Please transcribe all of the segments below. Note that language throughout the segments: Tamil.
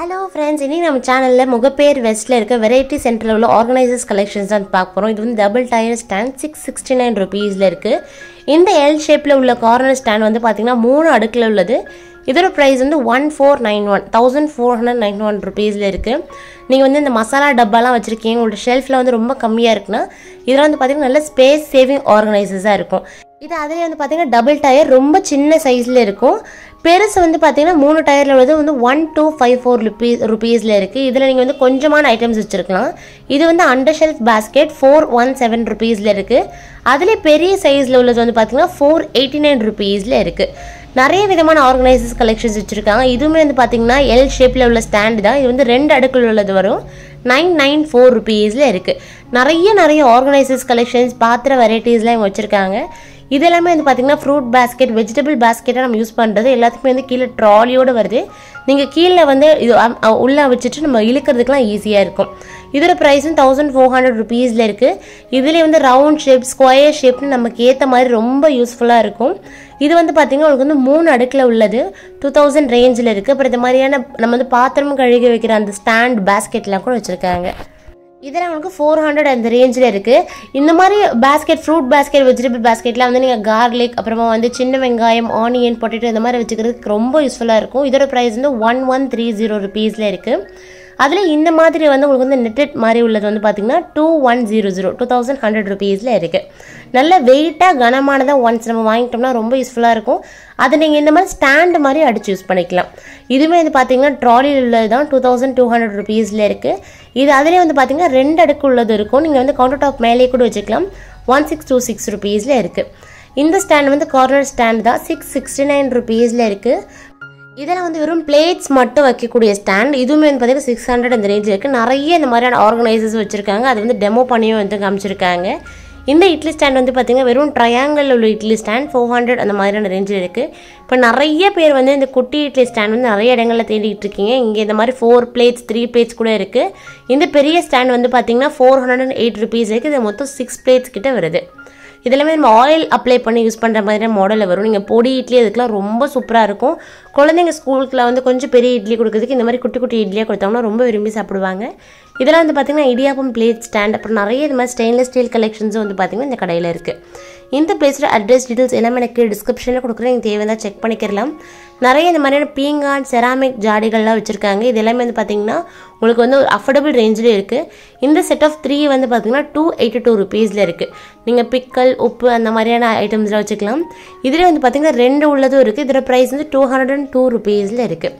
Hello friends, இன்னைக்கு நம்ம சேனல்ல முகப்பேர் வெஸ்ட்ல இருக்க வெரைட்டி சென்டர்ல உள்ள ஆர்கனைசர்ஸ் கலெக்ஷன்ஸ் தான் பார்க்க போறோம். இது வந்து டபுள் டயர் ஸ்டாண்ட் 669 ரூபீஸ்ல இருக்கு. இந்த எல் ஷேப்ல உள்ள கார்னர் ஸ்டாண்ட் வந்து பாத்தீங்கன்னா 3 அடுக்குல உள்ளது. இதோட பிரைஸ் வந்து 1491 ரூபீஸ்ல இருக்கு. நீங்க வந்து இந்த மசாலா டப்பாலாம் வச்சிருக்கீங்க, உங்களோட ஷெல்ஃப்ல வந்து ரொம்ப கம்மியா இருக்குன்னா இதெல்லாம் வந்து பாத்தீங்கன்னா நல்ல ஸ்பேஸ் சேவிங் ஆர்கனைசர்ஸா இருக்கும். இது அதிலே வந்து பாத்தீங்கன்னா டபுள் டயர் ரொம்ப சின்ன சைஸ்ல இருக்கும். பெருசு வந்து பாத்தீங்கன்னா 3 டயர்ல உள்ளது வந்து 1254 ரூபீஸ்ல இருக்கு. இதுல நீங்க வந்து கொஞ்சமான ஐட்டம்ஸ் வச்சிருக்கலாம். இது வந்து அண்டர் ஷெல்ஃப் பாஸ்கெட் 417 ரூபீஸ்ல இருக்கு. அதிலே பெரிய சைஸ்ல உள்ளது வந்து பாத்தீங்கன்னா 489 ரூபீஸ்ல இருக்கு. நிறைய விதமான ஆர்கனைசர்ஸ் கலெக்ஷன்ஸ் வச்சிருக்காங்க. இதுவுமே வந்து பாத்தீங்கன்னா எல் ஷேப்ல உள்ள ஸ்டாண்ட் தான். இது வந்து 2 அடுக்குல உள்ளது வரும். 994 ரூபீஸ்ல இருக்கு. நிறைய ஆர்கனைசர்ஸ் கலெக்ஷன்ஸ் பாத்திர வெரைட்டிஸ்லாம் இவங்க வச்சிருக்காங்க. இது எல்லாமே வந்து பாத்தீங்கன்னா ஃப்ரூட் பாஸ்கெட், வெஜிடபிள் பாஸ்கெட்டா நம்ம யூஸ் பண்றது. எல்லாத்துக்குமே வந்து கீழே ட்ராலியோட வருது. நீங்க கீழே வந்து இது உள்ள வச்சுட்டு நம்ம இழுக்கிறதுக்குலாம் ஈஸியா இருக்கும். இதோட பிரைஸ் 1400 ரூபீஸ்ல இருக்கு. இதுல வந்து ரவுண்ட் ஷேப், ஸ்கொயர் ஷேப்னு நமக்கு ஏத்த மாதிரி ரொம்ப யூஸ்ஃபுல்லா இருக்கும். இது வந்து பாத்தீங்கன்னா உங்களுக்கு வந்து 3 அடுக்குல உள்ளது 2000 ரேஞ்சில் இருக்கு. அப்புறம் இந்த மாதிரியான நம்ம வந்து பாத்திரம் கழுகி வைக்கிற அந்த ஸ்டாண்ட் பாஸ்கெட்லாம் கூட வச்சிருக்காங்க. இதெல்லாம் உங்களுக்கு 400 அந்த ரேஞ்சில் இருக்கு. இந்த மாதிரி பாஸ்கெட், ஃப்ரூட் பாஸ்கெட், வெஜிடபிள் பாஸ்கெட்லாம் வந்து நீங்கள் கார்லிக், அப்புறமா வந்து சின்ன வெங்காயம், ஆனியன், பொட்டேட்டோ இந்த மாதிரி வச்சுக்கிறதுக்கு ரொம்ப யூஸ்ஃபுல்லாக இருக்கும். இதோட ப்ரைஸ் வந்து 1130 ரூபீஸில் இருக்கு. அதில் இந்த மாதிரி வந்து உங்களுக்கு வந்து நெட்டட் மாதிரி உள்ளது வந்து பார்த்தீங்கன்னா 2100 ரூபீஸில் இருக்குது. நல்ல வெயிட்டாக கனமானதாக ஒன்ஸ் நம்ம வாங்கிட்டோம்னா ரொம்ப யூஸ்ஃபுல்லாக இருக்கும். அதை நீங்கள் இந்த மாதிரி ஸ்டாண்டு மாதிரி அடிச்சு யூஸ் பண்ணிக்கலாம். இதுவுமே வந்து பார்த்தீங்கன்னா ட்ராலியில் உள்ளது தான் 2200 ரூபீஸில் இருக்குது. இது அதிலே வந்து பார்த்தீங்கன்னா 2 அடுக்கு உள்ளது இருக்கும். நீங்கள் வந்து கவுண்டர் டாப் மேலே கூட வச்சுக்கலாம். 1626 ரூபீஸில் இருக்குது. இந்த ஸ்டாண்ட் வந்து கார்னர் ஸ்டாண்ட் தான். 669 ரூபீஸில் இருக்குது. இதெல்லாம் வந்து வெறும் பிளேட்ஸ் மட்டும் வைக்கக்கூடிய ஸ்டாண்ட். இதுவுமே வந்து பார்த்தீங்கன்னா 600 அந்த ரேஞ்சில் இருக்குது. நிறைய இந்த மாதிரியான ஆர்கனைசர்ஸ் வச்சுருக்காங்க. அது வந்து டெமோ பண்ணியும் வந்து காமிச்சிருக்காங்க. இந்த இட்லி ஸ்டாண்ட் வந்து பார்த்தீங்கன்னா வெறும் ட்ரையாங்கிள் உள்ள இட்லி ஸ்டாண்ட் 400 அந்த மாதிரியான ரேஞ்சில் இருக்குது. இப்போ நிறைய பேர் வந்து இந்த குட்டி இட்லி ஸ்டாண்ட் வந்து நிறைய இடங்களில் தேடிட்டு இருக்கீங்க. இங்கே இந்த மாதிரி 4 பிளேட்ஸ் 3 பிளேட்ஸ் கூட இருக்குது. இந்த பெரிய ஸ்டாண்ட் வந்து பார்த்தீங்கன்னா 408 ரூபீஸ் இருக்குது. இது மொத்தம் 6 பிளேட்ஸ் கிட்ட வருது. இதெல்லாமே நம்ம ஆயில் அப்ளை பண்ணி யூஸ் பண்ணுற மாதிரியான மாடலில் வரும். நீங்கள் பொடி இட்லி அதுக்கெலாம் ரொம்ப சூப்பராக இருக்கும். குழந்தைங்க ஸ்கூலுக்குலாம் வந்து கொஞ்சம் பெரிய இட்லி கொடுக்குறதுக்கு இந்த மாதிரி குட்டி இட்லியாக கொடுத்தோம்னா ரொம்ப விரும்பி சாப்பிடுவாங்க. இதெல்லாம் வந்து பார்த்திங்கன்னா இடியாப்பம் பிளேட் ஸ்டாண்ட், அப்புறம் நிறைய இது மாதிரி ஸ்டெயின்லெஸ் ஸ்டீல் கலெக்ஷன்ஸும் வந்து பார்த்திங்கன்னா இந்த கடையில் இருக்குது. இந்த பிளேஸோட அட்ரஸ் டீட்டெயில்ஸ் எல்லாமே எனக்கு டிஸ்கிரிப்ஷனில் கொடுக்குறேன். நீங்கள் தேவையாக செக் பண்ணிக்கலாம். நிறைய இந்த மாதிரியான பீங்கான், செராமிக் ஜாடிகள்லாம் வச்சுருக்காங்க. இது எல்லாமே வந்து பார்த்திங்கன்னா உங்களுக்கு வந்து ஒரு அஃபோர்டபுள் ரேஞ்சில் இருக்குது. இந்த செட் ஆஃப் 3 வந்து பார்த்திங்கன்னா 282 ரூபீஸில் இருக்குது. நீங்கள் பிக்கல், உப்பு அந்த மாதிரியான ஐட்டம்ஸ்லாம் வச்சுக்கலாம். இதில் வந்து பார்த்திங்கன்னா 2 உள்ளதும் இருக்குது. இதோட ப்ரைஸ் வந்து 202 ரூபீஸில் இருக்குது.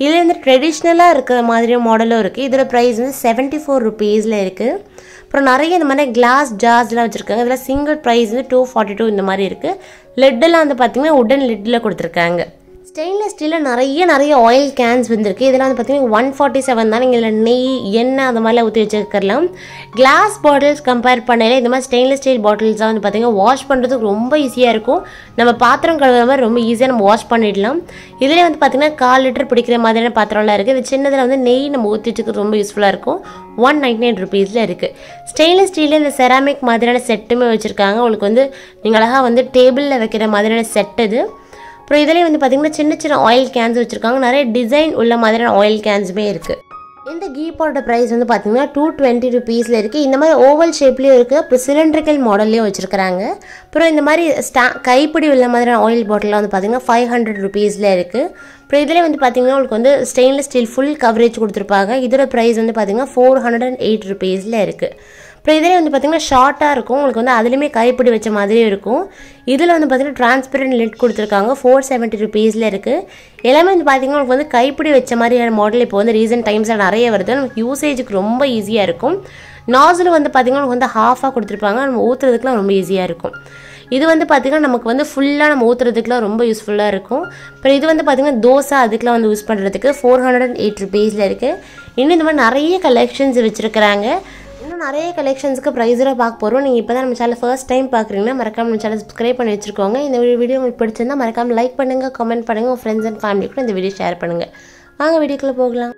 இதில் வந்து ட்ரெடிஷ்னலாக இருக்கிற மாதிரியான மாடலும் இருக்குது. இதோட ப்ரைஸ் வந்து 74 ரூபீஸில் இருக்குது. அப்புறம் நிறைய இந்த மாதிரி கிளாஸ் ஜார்ஸ்லாம் வச்சுருக்காங்க. இதில் சிங்கிள் ப்ரைஸ் வந்து 242 இந்த மாதிரி இருக்குது. லெட்டெல்லாம் வந்து பார்த்திங்கன்னா உடன் லெட்டில் கொடுத்துருக்காங்க. ஸ்டெயின்லெஸ் ஸ்டீலில் நிறைய ஆயில் கேன்ஸ் வந்துருக்கு. இதெல்லாம் வந்து பார்த்தீங்கன்னா 147 தான். நீங்கள் இதில் நெய், எண்ணெய் அந்த மாதிரிலாம் ஊற்றி வச்சுக்கலாம். கிளாஸ் பாட்டில்ஸ் கம்பேர் பண்ணல இந்த மாதிரி ஸ்டெயின்லெஸ் ஸ்டீல் பாட்டில்ஸ்லாம் வந்து பார்த்தீங்கன்னா வாஷ் பண்ணுறதுக்கு ரொம்ப ஈஸியாக இருக்கும். நம்ம பாத்திரம் கழுவுற மாதிரி ரொம்ப ஈஸியாக நம்ம வாஷ் பண்ணிடலாம். இதிலே வந்து பார்த்தீங்கன்னா 1/4 லிட்டர் பிடிக்கிற மாதிரியான பாத்திரம்லாம் இருக்குது. இது சின்னதில் வந்து நெய் நம்ம ஊற்றி வச்சுக்கிறது ரொம்ப யூஸ்ஃபுல்லாக இருக்கும். 199 ரூபீஸில் இருக்குது. ஸ்டெயின்லெஸ் ஸ்டீலில் இந்த செராமிக் மாதிரியான செட்டுமே வச்சுருக்காங்க. உங்களுக்கு வந்து நீங்கள் அழகாக வந்து டேபிளில் வைக்கிற மாதிரியான செட் இது. அப்புறம் இதிலே வந்து பார்த்திங்கன்னா சின்ன ஆயில் கேன்ஸ் வச்சுருக்காங்க. நிறைய டிசைன் உள்ள மாதிரியான ஆயில் கேன்ஸுமே இருக்குது. இந்த கீ பாட்டோட ப்ரைஸ் வந்து பார்த்திங்கன்னா 220 ரூபீஸில் இருக்குது. இந்த மாதிரி ஓவல் ஷேப்லேயும் இருக்குது. அப்புறம் சிலிண்ட்ரிக்கல் மாடல்லையும் வச்சுருக்காங்க. அப்புறம் இந்த மாதிரி கைப்பிடி உள்ள மாதிரியான ஆயில் பாட்டிலாம் வந்து பார்த்திங்கன்னா 500 ரூபீஸில் இருக்குது. அப்புறம் இதிலே வந்து பார்த்திங்கன்னா உங்களுக்கு வந்து ஸ்டெயின்லெஸ் ஸ்டீல் ஃபுல் கவரேஜ் கொடுத்துருப்பாங்க. இதோட ப்ரைஸ் வந்து பார்த்திங்கன்னா 408 ரூபீஸில் இருக்குது. அப்புறம் இதிலே வந்து பார்த்திங்கன்னா ஷார்ட்டாக இருக்கும். உங்களுக்கு வந்து அதுலேயுமே கைப்பிடி வச்ச மாதிரியும் இருக்கும். இதில் வந்து பார்த்திங்கன்னா டிரான்ஸ்பரண்ட் லிட் கொடுத்துருக்காங்க. 470 ரூபீஸில் இருக்குது. எல்லாமே வந்து பார்த்திங்கன்னா உங்களுக்கு வந்து கைப்பிடி வச்ச மாதிரியான மாடல் இப்போ வந்து ரீசெண்ட் டைம்ஸில் நிறைய வருது. நமக்கு யூசேஜுக்கு ரொம்ப ஈஸியாக இருக்கும். நாசில் வந்து பார்த்திங்கன்னா உங்களுக்கு வந்து ஹாஃபாக கொடுத்துருப்பாங்க. நம்ம ஊற்றுறதுக்குலாம் ரொம்ப ஈஸியாக இருக்கும். இது வந்து பார்த்திங்கன்னா நமக்கு வந்து ஃபுல்லாக நம்ம ஊற்றுறதுக்குலாம் ரொம்ப யூஸ்ஃபுல்லாக இருக்கும். அப்புறம் இது வந்து பார்த்திங்கன்னா தோசை அதுக்கெலாம் வந்து யூஸ் பண்ணுறதுக்கு 408 ரூபீஸில் இருக்குது. இன்னும் இந்த மாதிரி நிறைய கலெக்ஷன்ஸ் வச்சுருக்கிறாங்க. இன்னும் நிறைய கலெக்ஷன்ஸ்க்கு ப்ரைஸராக பார்க்க போகிறோம். நீங்கள் இப்போ தான் நம்ம சேனல் ஃபர்ஸ்ட் டைம் பார்க்குறீங்கன்னா மறக்காமல் நம்ம சேனல் சப்ஸ்கிரைப் பண்ணி வச்சுருக்கோங்க. இந்த வீடியோ உங்களுக்கு பிடிச்சிருந்தா மறக்காமல் லைக் பண்ணுங்கள், கமெண்ட் பண்ணுங்கள். உங்கள் ஃப்ரெண்ட்ஸ் அண்ட் ஃபேமிலி கூட இந்த வீடியோ ஷேர் பண்ணுங்கள். வாங்க வீடியோக்குள்ளே போகலாம்.